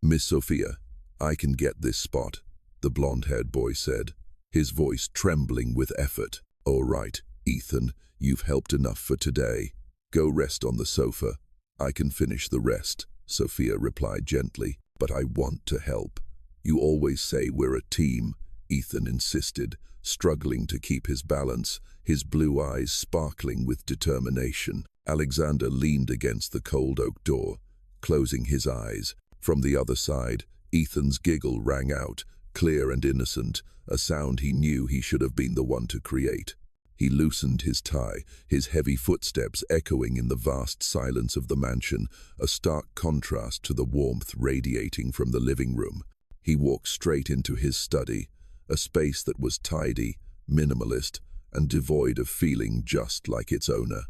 "Miss Sophia, I can get this spot," the blonde-haired boy said, his voice trembling with effort. "All right, Ethan, you've helped enough for today. Go rest on the sofa. I can finish the rest," Sophia replied gently. "But I want to help. You always say we're a team," Ethan insisted, struggling to keep his balance, his blue eyes sparkling with determination. Alexander leaned against the cold oak door, closing his eyes. From the other side, Ethan's giggle rang out, clear and innocent, a sound he knew he should have been the one to create. He loosened his tie, his heavy footsteps echoing in the vast silence of the mansion, a stark contrast to the warmth radiating from the living room. He walked straight into his study, a space that was tidy, minimalist, and devoid of feeling just like its owner.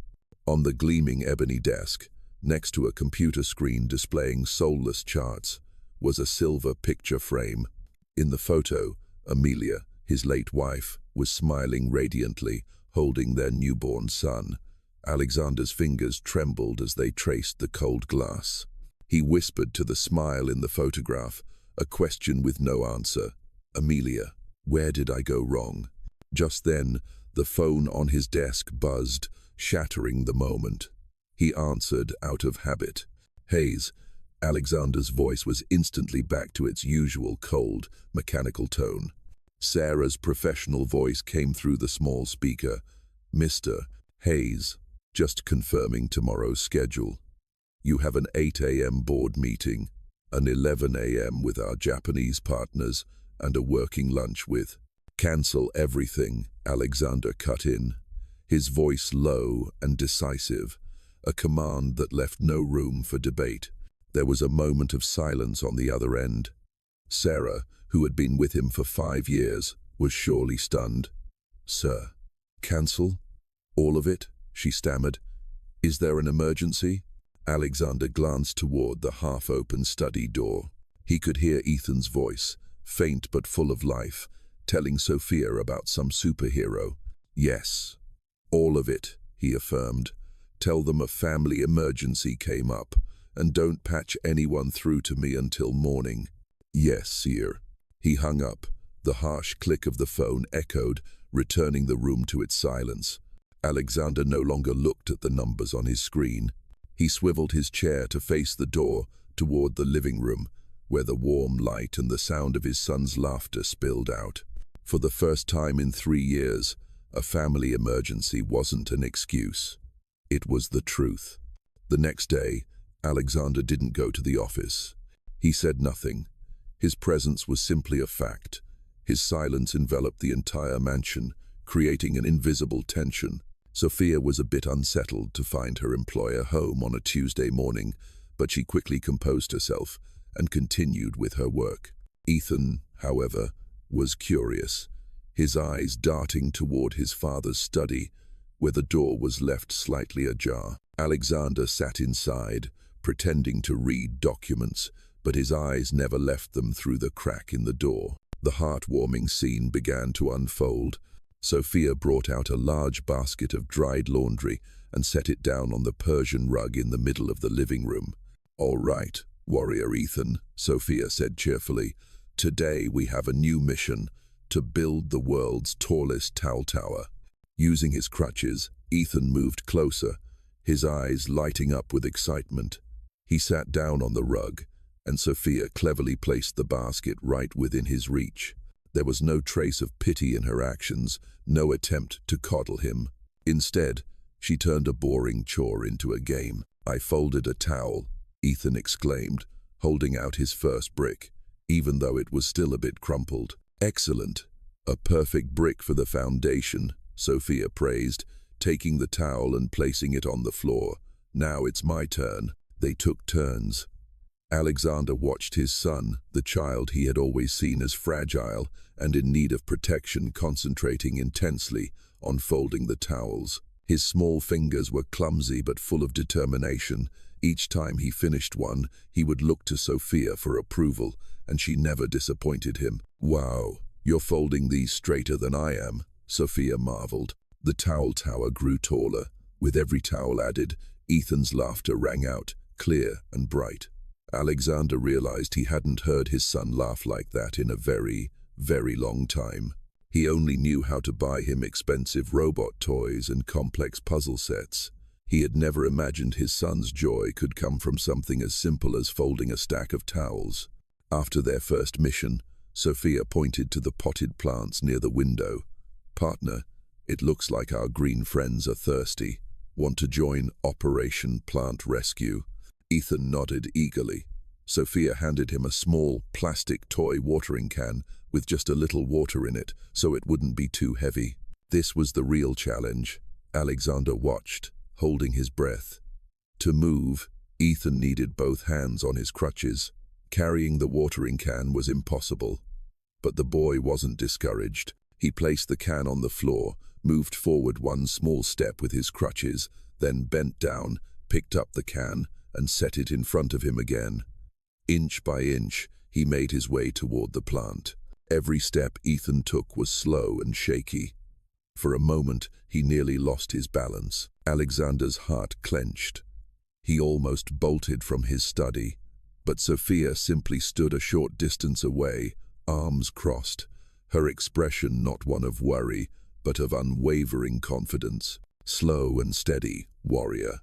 On the gleaming ebony desk, next to a computer screen displaying soulless charts, was a silver picture frame. In the photo, Amelia, his late wife, was smiling radiantly, holding their newborn son. Alexander's fingers trembled as they traced the cold glass. He whispered to the smile in the photograph, a question with no answer. "Amelia, where did I go wrong?" Just then, the phone on his desk buzzed, shattering the moment. He answered out of habit. "Hayes." Alexander's voice was instantly back to its usual cold, mechanical tone. Sarah's professional voice came through the small speaker. "Mr. Hayes, just confirming tomorrow's schedule. You have an 8 a.m. board meeting, an 11 a.m. with our Japanese partners, and a working lunch with—" "Cancel everything," Alexander cut in, his voice low and decisive, a command that left no room for debate. There was a moment of silence on the other end. Sarah, who had been with him for 5 years, was surely stunned. "Sir, cancel? All of it?" she stammered. "Is there an emergency?" Alexander glanced toward the half-open study door. He could hear Ethan's voice, faint but full of life, telling Sophia about some superhero. "Yes, all of it," he affirmed. "Tell them a family emergency came up, and don't patch anyone through to me until morning." "Yes, sir." He hung up. The harsh click of the phone echoed, returning the room to its silence. Alexander no longer looked at the numbers on his screen. He swiveled his chair to face the door, toward the living room, where the warm light and the sound of his son's laughter spilled out. For the first time in 3 years, a family emergency wasn't an excuse. It was the truth. The next day, Alexander didn't go to the office. He said nothing. His presence was simply a fact. His silence enveloped the entire mansion, creating an invisible tension. Sophia was a bit unsettled to find her employer home on a Tuesday morning, but she quickly composed herself and continued with her work. Ethan, however, was curious, his eyes darting toward his father's study, where the door was left slightly ajar. Alexander sat inside, pretending to read documents, but his eyes never left them through the crack in the door. The heartwarming scene began to unfold. Sophia brought out a large basket of dried laundry and set it down on the Persian rug in the middle of the living room. "All right, warrior Ethan," Sophia said cheerfully. "Today we have a new mission, to build the world's tallest towel tower." Using his crutches, Ethan moved closer, his eyes lighting up with excitement. He sat down on the rug, and Sophia cleverly placed the basket right within his reach. There was no trace of pity in her actions, no attempt to coddle him. Instead, she turned a boring chore into a game. "I folded a towel," Ethan exclaimed, holding out his first brick, even though it was still a bit crumpled. "Excellent. A perfect brick for the foundation," Sophia praised, taking the towel and placing it on the floor. "Now it's my turn." They took turns. Alexander watched his son, the child he had always seen as fragile and in need of protection, concentrating intensely on folding the towels. His small fingers were clumsy but full of determination. Each time he finished one, he would look to Sophia for approval, and she never disappointed him. "Wow, you're folding these straighter than I am," Sophia marveled. The towel tower grew taller. With every towel added, Ethan's laughter rang out, clear and bright. Alexander realized he hadn't heard his son laugh like that in a very, very long time. He only knew how to buy him expensive robot toys and complex puzzle sets. He had never imagined his son's joy could come from something as simple as folding a stack of towels. After their first mission, Sophia pointed to the potted plants near the window. "Partner, it looks like our green friends are thirsty. Want to join Operation Plant Rescue?" Ethan nodded eagerly. Sophia handed him a small, plastic toy watering can with just a little water in it so it wouldn't be too heavy. This was the real challenge. Alexander watched, holding his breath. To move, Ethan needed both hands on his crutches. Carrying the watering can was impossible. But the boy wasn't discouraged. He placed the can on the floor, moved forward one small step with his crutches, then bent down, picked up the can, and set it in front of him again. Inch by inch, he made his way toward the plant. Every step Ethan took was slow and shaky. For a moment, he nearly lost his balance. Alexander's heart clenched. He almost bolted from his study. But Sophia simply stood a short distance away, arms crossed, her expression not one of worry, but of unwavering confidence. "Slow and steady, warrior.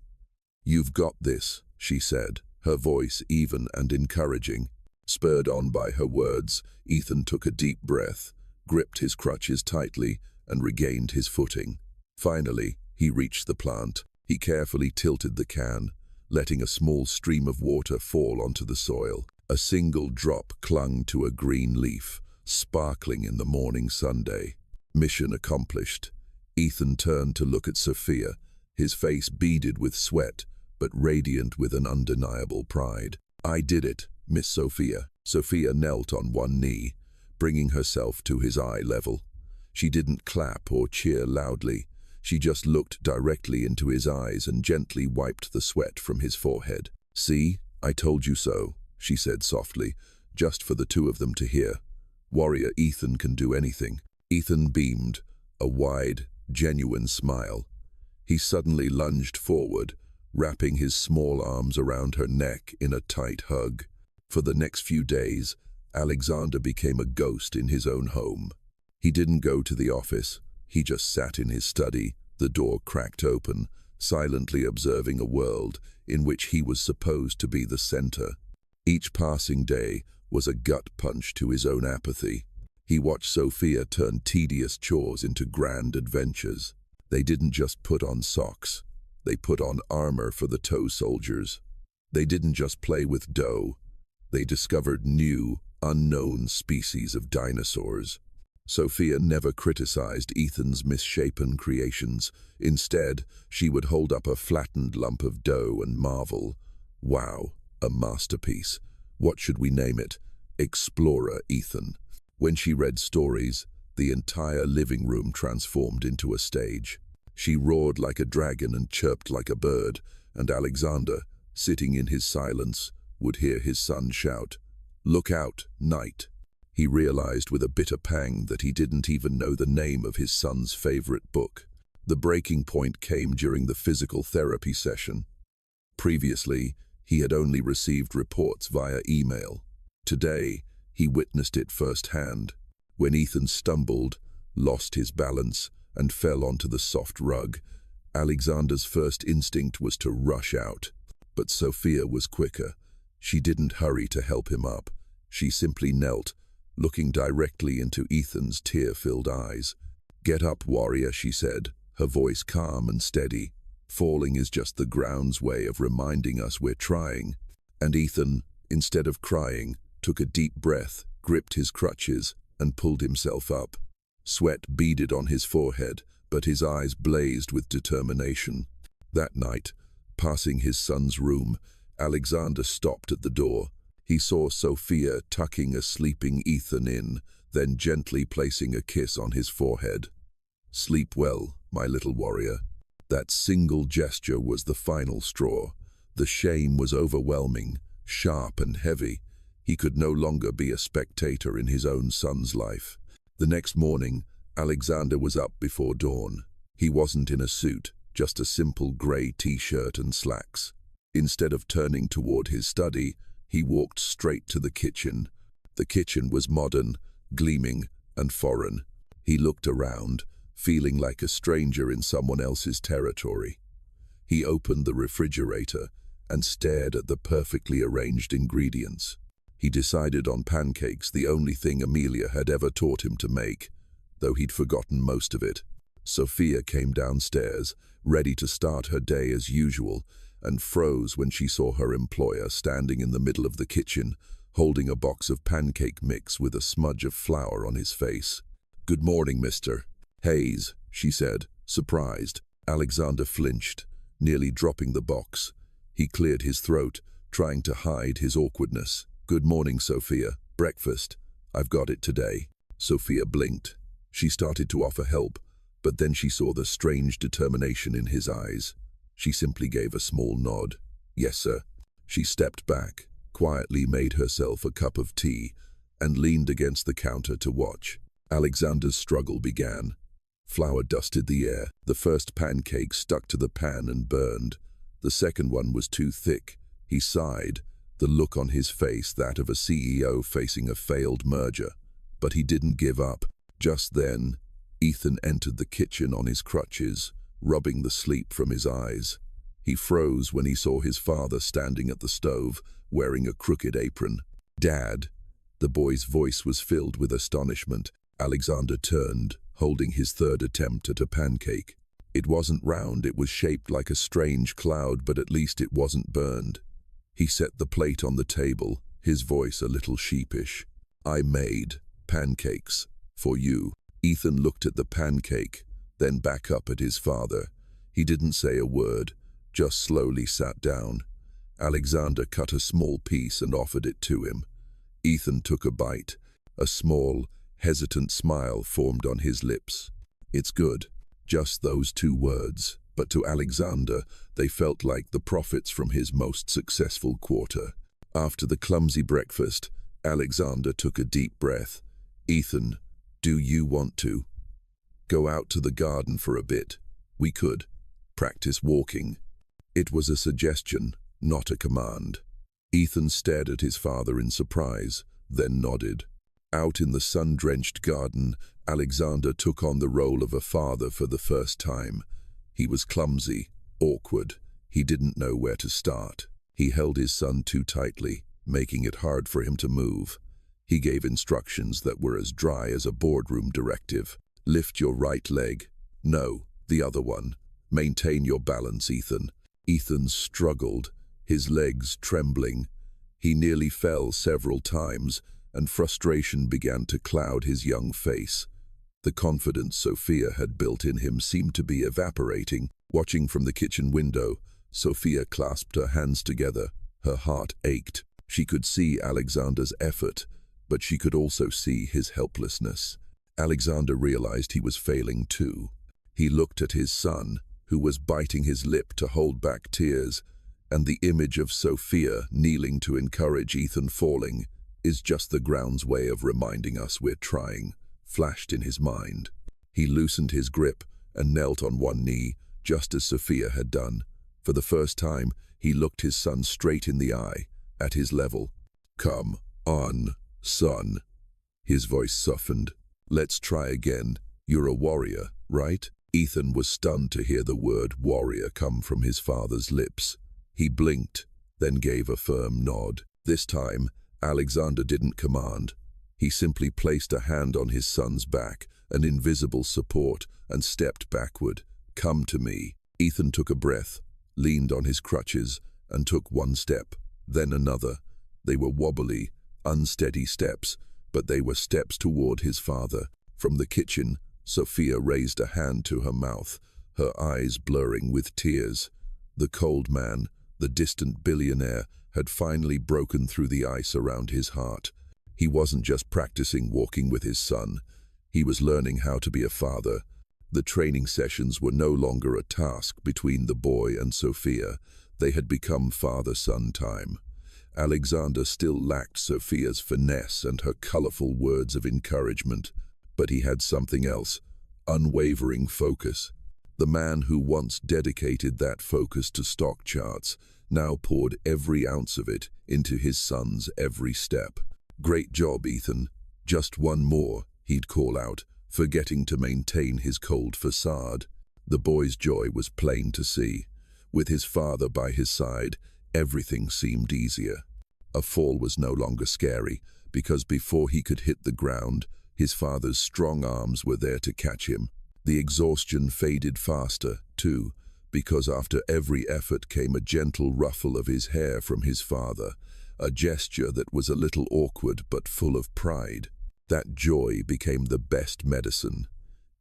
You've got this," she said, her voice even and encouraging. Spurred on by her words, Ethan took a deep breath, gripped his crutches tightly, and regained his footing. Finally, he reached the plant. He carefully tilted the can, letting a small stream of water fall onto the soil. A single drop clung to a green leaf, sparkling in the morning sunday. Mission accomplished. Ethan turned to look at Sophia, his face beaded with sweat, but radiant with an undeniable pride. "I did it, Miss Sophia." Sophia knelt on one knee, bringing herself to his eye level. She didn't clap or cheer loudly. She just looked directly into his eyes and gently wiped the sweat from his forehead. "See, I told you so," she said softly, just for the two of them to hear. "Warrior Ethan can do anything." Ethan beamed, a wide, genuine smile. He suddenly lunged forward, wrapping his small arms around her neck in a tight hug. For the next few days, Alexander became a ghost in his own home. He didn't go to the office. He just sat in his study, the door cracked open, silently observing a world in which he was supposed to be the center. Each passing day was a gut punch to his own apathy. He watched Sophia turn tedious chores into grand adventures. They didn't just put on socks. They put on armor for the toe soldiers. They didn't just play with dough. They discovered new, unknown species of dinosaurs. Sophia never criticized Ethan's misshapen creations. Instead, she would hold up a flattened lump of dough and marvel. "Wow, a masterpiece. What should we name it? Explorer Ethan." When she read stories, the entire living room transformed into a stage. She roared like a dragon and chirped like a bird, and Alexander, sitting in his silence, would hear his son shout, "Look out, Knight." He realized with a bitter pang that he didn't even know the name of his son's favorite book. The breaking point came during the physical therapy session. Previously, he had only received reports via email. Today, he witnessed it firsthand. When Ethan stumbled, lost his balance, and fell onto the soft rug, Alexander's first instinct was to rush out. But Sophia was quicker. She didn't hurry to help him up. She simply knelt, looking directly into Ethan's tear-filled eyes. "Get up, warrior," she said, her voice calm and steady. "Falling is just the ground's way of reminding us we're trying." And Ethan, instead of crying, took a deep breath, gripped his crutches, and pulled himself up. Sweat beaded on his forehead, but his eyes blazed with determination. That night, passing his son's room, Alexander stopped at the door. He saw Sophia tucking a sleeping Ethan in, then gently placing a kiss on his forehead. "Sleep well, my little warrior." That single gesture was the final straw. The shame was overwhelming, sharp and heavy. He could no longer be a spectator in his own son's life. The next morning, Alexander was up before dawn. He wasn't in a suit, just a simple grey t-shirt and slacks. Instead of turning toward his study, He walked straight to the kitchen. The kitchen was modern, gleaming, and foreign. He looked around, feeling like a stranger in someone else's territory. He opened the refrigerator and stared at the perfectly arranged ingredients. He decided on pancakes, the only thing Amelia had ever taught him to make, though he'd forgotten most of it. Sophia came downstairs, ready to start her day as usual, and froze when she saw her employer standing in the middle of the kitchen, holding a box of pancake mix with a smudge of flour on his face. "Good morning, Mr. Hayes," she said, surprised. Alexander flinched, nearly dropping the box. He cleared his throat, trying to hide his awkwardness. "Good morning, Sophia. Breakfast. I've got it today." Sophia blinked. She started to offer help, but then she saw the strange determination in his eyes. She simply gave a small nod. "Yes, sir." She stepped back, quietly made herself a cup of tea, and leaned against the counter to watch. Alexander's struggle began. Flour dusted the air. The first pancake stuck to the pan and burned. The second one was too thick. He sighed, the look on his face that of a CEO facing a failed merger. But he didn't give up. Just then, Ethan entered the kitchen on his crutches, rubbing the sleep from his eyes. He froze when he saw his father standing at the stove, wearing a crooked apron. "Dad!" The boy's voice was filled with astonishment. Alexander turned, holding his third attempt at a pancake. It wasn't round, it was shaped like a strange cloud, but at least it wasn't burned. He set the plate on the table, his voice a little sheepish. "I made pancakes for you." Ethan looked at the pancake, then back up at his father. He didn't say a word, just slowly sat down. Alexander cut a small piece and offered it to him. Ethan took a bite. A small, hesitant smile formed on his lips. "It's good." Just those two words, but to Alexander, they felt like the profits from his most successful quarter. After the clumsy breakfast, Alexander took a deep breath. "Ethan, do you want to go out to the garden for a bit? We could practice walking." It was a suggestion, not a command. Ethan stared at his father in surprise, then nodded. Out in the sun-drenched garden, Alexander took on the role of a father for the first time. He was clumsy, awkward. He didn't know where to start. He held his son too tightly, making it hard for him to move. He gave instructions that were as dry as a boardroom directive. "Lift your right leg." "No, the other one." "Maintain your balance, Ethan." Ethan struggled, his legs trembling. He nearly fell several times, and frustration began to cloud his young face. The confidence Sophia had built in him seemed to be evaporating. Watching from the kitchen window, Sophia clasped her hands together. Her heart ached. She could see Alexander's effort, but she could also see his helplessness. Alexander realized he was failing too. He looked at his son, who was biting his lip to hold back tears, and the image of Sophia kneeling to encourage Ethan falling is just the ground's way of reminding us we're trying, flashed in his mind. He loosened his grip and knelt on one knee, just as Sophia had done. For the first time, he looked his son straight in the eye, at his level. "Come on, son." His voice softened. "Let's try again. You're a warrior, right?" Ethan was stunned to hear the word warrior come from his father's lips. He blinked, then gave a firm nod. This time, Alexander didn't command. He simply placed a hand on his son's back, an invisible support, and stepped backward. "Come to me." Ethan took a breath, leaned on his crutches, and took one step, then another. They were wobbly, unsteady steps, but they were steps toward his father. From the kitchen, Sophia raised a hand to her mouth, her eyes blurring with tears. The cold man, the distant billionaire, had finally broken through the ice around his heart. He wasn't just practicing walking with his son. He was learning how to be a father. The training sessions were no longer a task between the boy and Sophia. They had become father-son time. Alexander still lacked Sophia's finesse and her colorful words of encouragement, but he had something else, unwavering focus. The man who once dedicated that focus to stock charts now poured every ounce of it into his son's every step. "Great job, Ethan. Just one more," he'd call out, forgetting to maintain his cold facade. The boy's joy was plain to see. With his father by his side, everything seemed easier. A fall was no longer scary, because before he could hit the ground, his father's strong arms were there to catch him. The exhaustion faded faster, too, because after every effort came a gentle ruffle of his hair from his father, a gesture that was a little awkward but full of pride. That joy became the best medicine.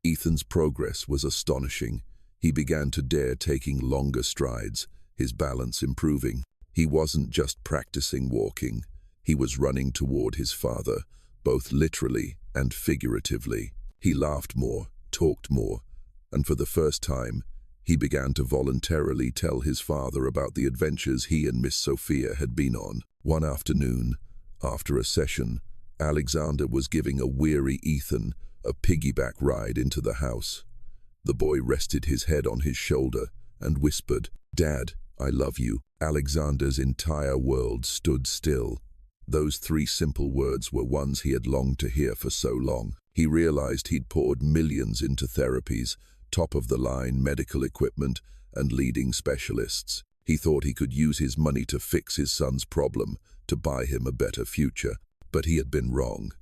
Ethan's progress was astonishing. He began to dare taking longer strides, his balance improving. He wasn't just practicing walking. He was running toward his father, both literally and figuratively. He laughed more, talked more, and for the first time, he began to voluntarily tell his father about the adventures he and Miss Sophia had been on. One afternoon, after a session, Alexander was giving a weary Ethan a piggyback ride into the house. The boy rested his head on his shoulder and whispered, "Dad, I love you." Alexander's entire world stood still. Those 3 simple words were ones he had longed to hear for so long. He realized he'd poured millions into therapies, top-of-the-line medical equipment, and leading specialists. He thought he could use his money to fix his son's problem, to buy him a better future. But he had been wrong.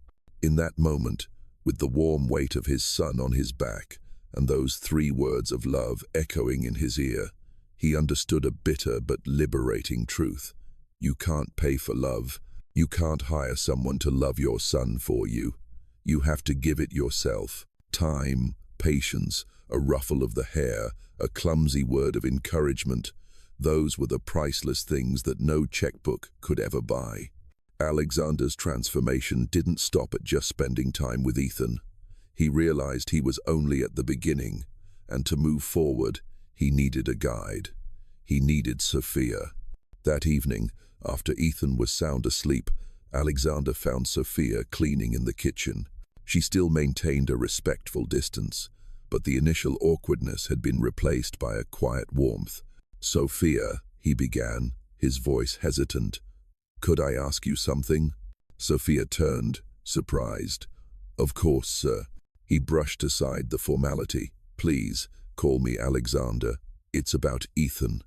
In that moment, with the warm weight of his son on his back, and those 3 words of love echoing in his ear, he understood a bitter but liberating truth. You can't pay for love. You can't hire someone to love your son for you. You have to give it yourself. Time, patience, a ruffle of the hair, a clumsy word of encouragement. Those were the priceless things that no checkbook could ever buy. Alexander's transformation didn't stop at just spending time with Ethan. He realized he was only at the beginning, and to move forward, he needed a guide. He needed Sophia. That evening, after Ethan was sound asleep, Alexander found Sophia cleaning in the kitchen. She still maintained a respectful distance, but the initial awkwardness had been replaced by a quiet warmth. "Sophia," he began, his voice hesitant. "Could I ask you something?" Sophia turned, surprised. "Of course, sir." He brushed aside the formality. "Please, call me Alexander. It's about Ethan."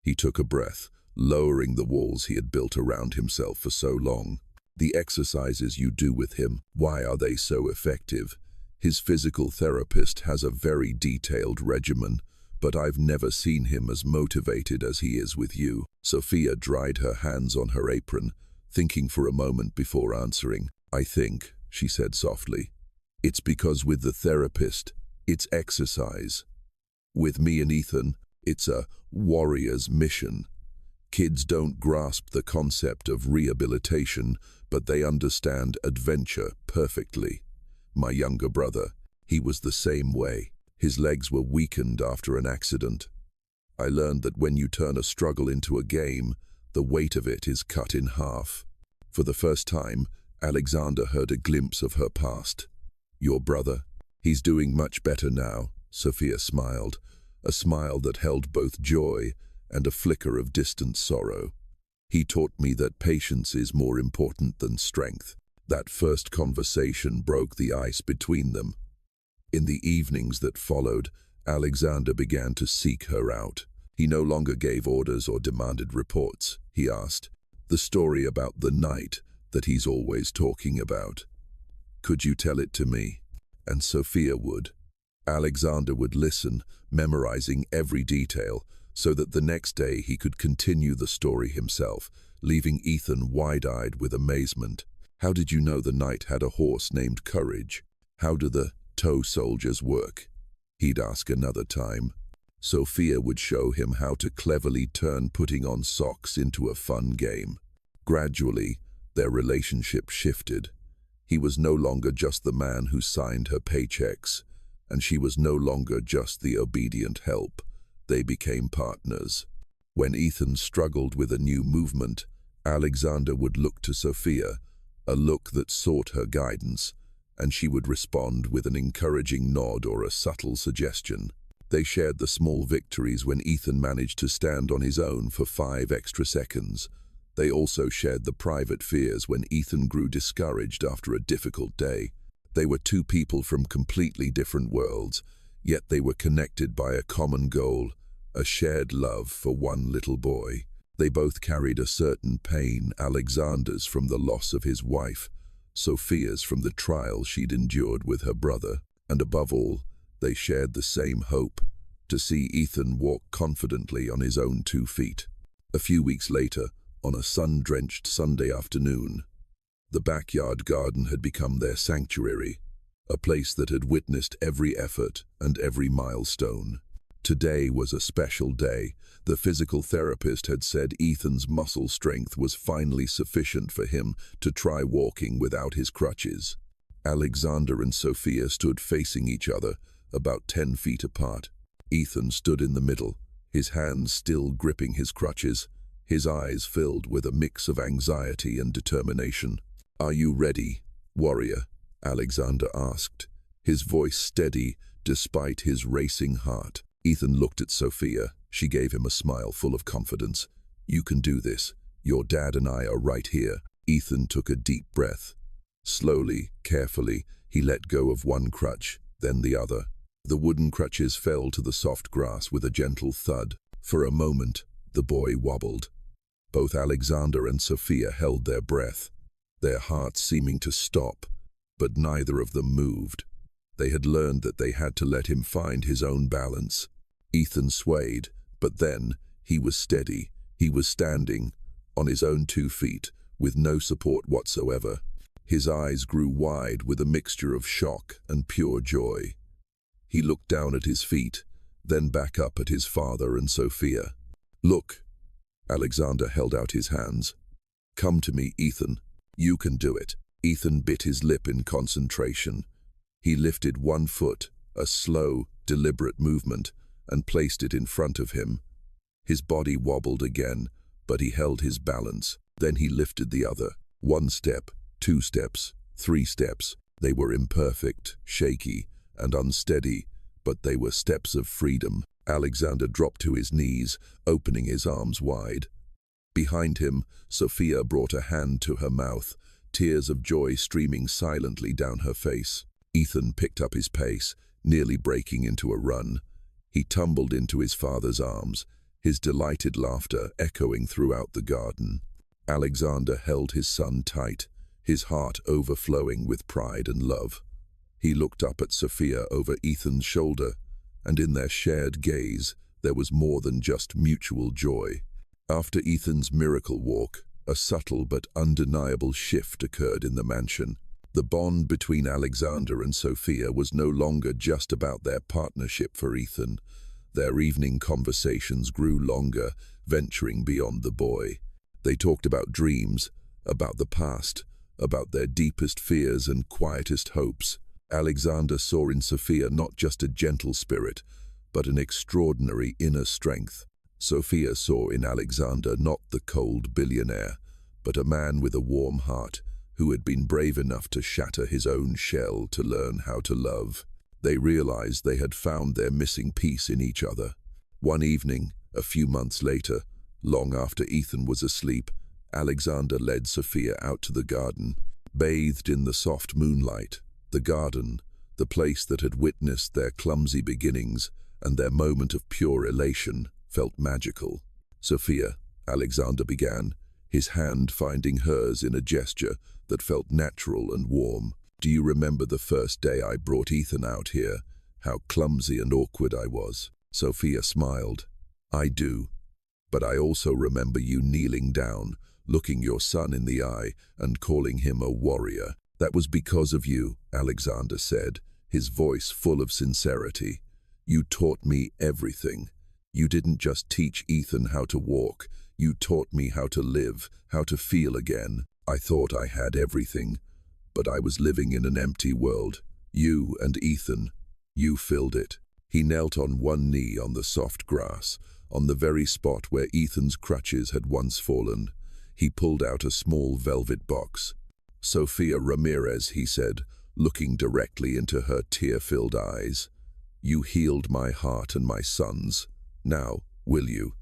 He took a breath, lowering the walls he had built around himself for so long. "The exercises you do with him, why are they so effective? His physical therapist has a very detailed regimen, but I've never seen him as motivated as he is with you." Sophia dried her hands on her apron, thinking for a moment before answering. "I think," she said softly, "it's because with the therapist, it's exercise. With me and Ethan, it's a warrior's mission. Kids don't grasp the concept of rehabilitation, but they understand adventure perfectly. My younger brother, he was the same way. His legs were weakened after an accident. I learned that when you turn a struggle into a game, the weight of it is cut in half." For the first time, Alexander heard a glimpse of her past. "Your brother? He's doing much better now," Sophia smiled, a smile that held both joy and a flicker of distant sorrow. "He taught me that patience is more important than strength." That first conversation broke the ice between them. In the evenings that followed, Alexander began to seek her out. He no longer gave orders or demanded reports. He asked, "The story about the night that he's always talking about. Could you tell it to me?" And Sophia would. Alexander would listen, memorizing every detail, so that the next day he could continue the story himself, leaving Ethan wide-eyed with amazement. "How did you know the knight had a horse named Courage? How do the toe soldiers work?" he'd ask another time. Sophia would show him how to cleverly turn putting on socks into a fun game. Gradually, their relationship shifted. He was no longer just the man who signed her paychecks, and she was no longer just the obedient help. They became partners. When Ethan struggled with a new movement, Alexander would look to Sophia, a look that sought her guidance, and she would respond with an encouraging nod or a subtle suggestion. They shared the small victories when Ethan managed to stand on his own for 5 extra seconds. They also shared the private fears when Ethan grew discouraged after a difficult day. They were two people from completely different worlds, yet they were connected by a common goal, a shared love for one little boy. They both carried a certain pain, Alexander's from the loss of his wife, Sophia's from the trial she'd endured with her brother, and above all, they shared the same hope, to see Ethan walk confidently on his own 2 feet. A few weeks later, on a sun-drenched Sunday afternoon, the backyard garden had become their sanctuary, a place that had witnessed every effort and every milestone. Today was a special day. The physical therapist had said Ethan's muscle strength was finally sufficient for him to try walking without his crutches. Alexander and Sophia stood facing each other, about 10 feet apart. Ethan stood in the middle, his hands still gripping his crutches, his eyes filled with a mix of anxiety and determination. "Are you ready, warrior?" Alexander asked, his voice steady despite his racing heart. Ethan looked at Sophia. She gave him a smile full of confidence. "You can do this. Your dad and I are right here." Ethan took a deep breath. Slowly, carefully, he let go of one crutch, then the other. The wooden crutches fell to the soft grass with a gentle thud. For a moment, the boy wobbled. Both Alexander and Sophia held their breath, their hearts seeming to stop, but neither of them moved. They had learned that they had to let him find his own balance. Ethan swayed, but then he was steady. He was standing, on his own 2 feet, with no support whatsoever. His eyes grew wide with a mixture of shock and pure joy. He looked down at his feet, then back up at his father and Sophia. "Look." Alexander held out his hands. "Come to me, Ethan. You can do it." Ethan bit his lip in concentration. He lifted one foot, a slow, deliberate movement, and placed it in front of him. His body wobbled again, but he held his balance. Then he lifted the other. 1 step, 2 steps, 3 steps. They were imperfect, shaky, and unsteady, but they were steps of freedom. Alexander dropped to his knees, opening his arms wide. Behind him, Sophia brought a hand to her mouth, tears of joy streaming silently down her face. Ethan picked up his pace, nearly breaking into a run. He tumbled into his father's arms, his delighted laughter echoing throughout the garden. Alexander held his son tight, his heart overflowing with pride and love. He looked up at Sophia over Ethan's shoulder, and in their shared gaze, there was more than just mutual joy. After Ethan's miracle walk, a subtle but undeniable shift occurred in the mansion. The bond between Alexander and Sophia was no longer just about their partnership for Ethan. Their evening conversations grew longer, venturing beyond the boy. They talked about dreams, about the past, about their deepest fears and quietest hopes. Alexander saw in Sophia not just a gentle spirit, but an extraordinary inner strength. Sophia saw in Alexander not the cold billionaire, but a man with a warm heart who had been brave enough to shatter his own shell to learn how to love. They realized they had found their missing piece in each other. One evening, a few months later, long after Ethan was asleep, Alexander led Sophia out to the garden. Bathed in the soft moonlight, the garden, the place that had witnessed their clumsy beginnings and their moment of pure elation, felt magical. "Sophia," Alexander began, his hand finding hers in a gesture that felt natural and warm. "Do you remember the first day I brought Ethan out here? How clumsy and awkward I was." Sophia smiled. "I do. But I also remember you kneeling down, looking your son in the eye, and calling him a warrior." "That was because of you," Alexander said, his voice full of sincerity. "You taught me everything. You didn't just teach Ethan how to walk. You taught me how to live, how to feel again. I thought I had everything, but I was living in an empty world. You and Ethan, you filled it." He knelt on one knee on the soft grass, on the very spot where Ethan's crutches had once fallen. He pulled out a small velvet box. "Sophia Ramirez," he said, looking directly into her tear-filled eyes. You healed my heart and my son's. Now, will you?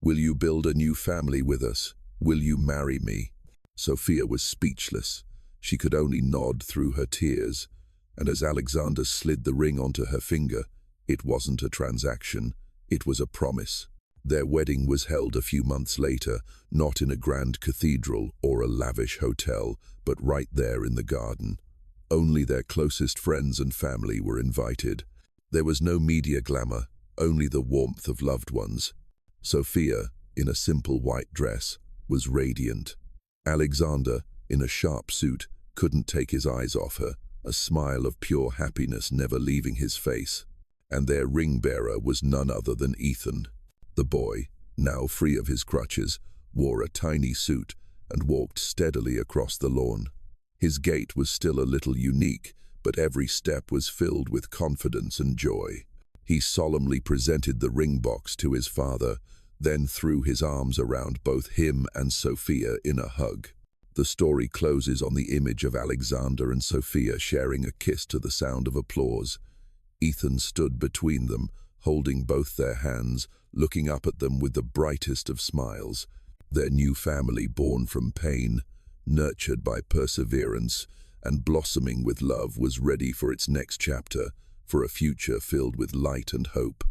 Will you build a new family with us? Will you marry me?" Sophia was speechless. She could only nod through her tears, and as Alexander slid the ring onto her finger, it wasn't a transaction, it was a promise. Their wedding was held a few months later, not in a grand cathedral or a lavish hotel, but right there in the garden. Only their closest friends and family were invited. There was no media glamour, only the warmth of loved ones. Sophia, in a simple white dress, was radiant. Alexander, in a sharp suit, couldn't take his eyes off her, a smile of pure happiness never leaving his face. And their ring-bearer was none other than Ethan. The boy, now free of his crutches, wore a tiny suit and walked steadily across the lawn. His gait was still a little unique, but every step was filled with confidence and joy. He solemnly presented the ring box to his father, then threw his arms around both him and Sophia in a hug. The story closes on the image of Alexander and Sophia sharing a kiss to the sound of applause. Ethan stood between them, holding both their hands, looking up at them with the brightest of smiles. Their new family, born from pain, nurtured by perseverance, and blossoming with love, was ready for its next chapter, for a future filled with light and hope.